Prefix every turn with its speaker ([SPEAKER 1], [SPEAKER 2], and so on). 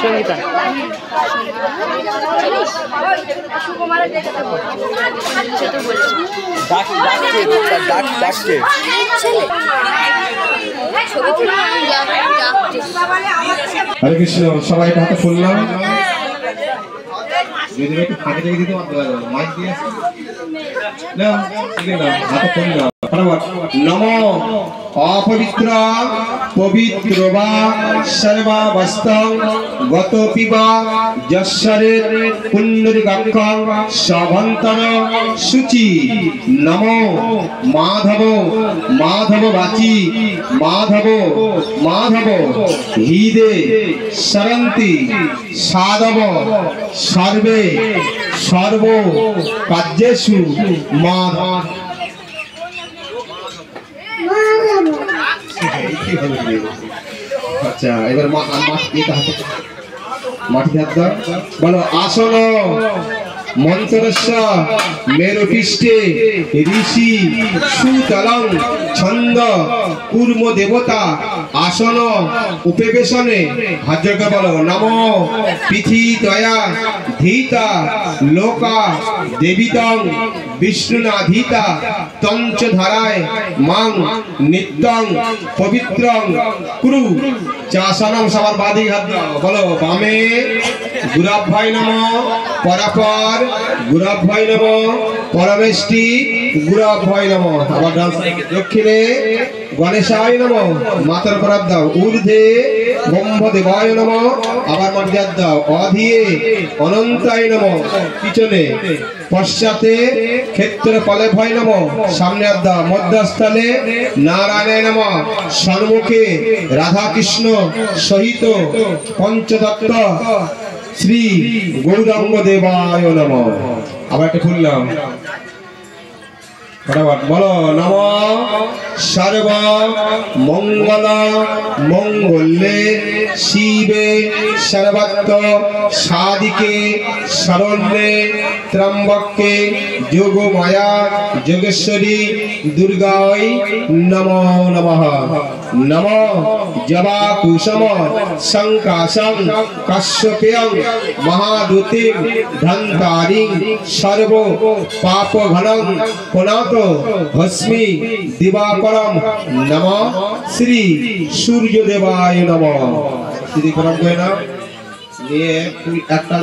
[SPEAKER 1] সঙ্গীতা
[SPEAKER 2] হরে কৃষ্ণ। সবাই হাতে ফুললাম, যদি একটু ফাঁকে রেখে দিতে মাইক দিয়ে না হাতে ফুললাম। নমো অপবিত্র পবিত্র বা সর্বাবস্থং গত পিবা যশ্বরে পুণ্যরিকাক্ষং সভন্তর শুচি। নমো মাধব মাধব বাচি মাধব মাধব হৃদে সরন্তি সাধব সর্বে সর্ব কার্যেষু মাধব। আচ্ছা, এবার মাটি হাত দাও, বলো আসন মন্ত্রস্য মেরুপৃষ্ঠে ঋষি সুতলং ছন্দ কূর্ম দেবতা আসন উপবেশনে। হাজকে বলো নমো পৃথিতয়া ধীতা লোকা দেবিতং বিষ্ণুনাধীতা তঞ্চধারায় মাং নিত্যং পবিত্রং কুরু চাসনম। সবার বাদি হাত দাও, বলো বামে গুরাভ্যায় নমঃ পরাপর গুরাভ্যায় নমঃ পরমেষ্টি গুরাভ্যায় নমঃ। আবার দক্ষিণে গণেশায় নমঃ মাতার পরাব দাও। ঊর্ধ্বে ব্রহ্মদেবায় নমঃ আবার মর্যাদা দাও। অধিয়ে অনন্তায় নমঃ পিছনে। পশ্চাতে ক্ষেত্রপালে ভয় নমঃ সামনে দাও। মধ্যস্থলে নারায়ণায় নমঃ সম্মুখে রাধা কৃষ্ণ সহিত পঞ্চতত্ত্ব শ্রী গৌরাঙ্গ দেবায় নমঃ। আবার একটা খুললাম, বলো নমঃ সর্ব মঙ্গল মঙ্গলে শিবে সর্বত্র সাধিকে শরণ্যে ত্র্যম্বকে যোগমায়া যোগেশ্বরী দুর্গায় নমো নমঃ। নমো জবা কুসুম সংকাশং কাশ্যপেয়ং মহাদূতিং ধন্তারিং সর্ব পাপঘনং পুনাত ভস্মি দিবাকরম নমঃ শ্রী সূর্যদেবায় নমঃ। শ্রী করম কয় না নিয়ে একটা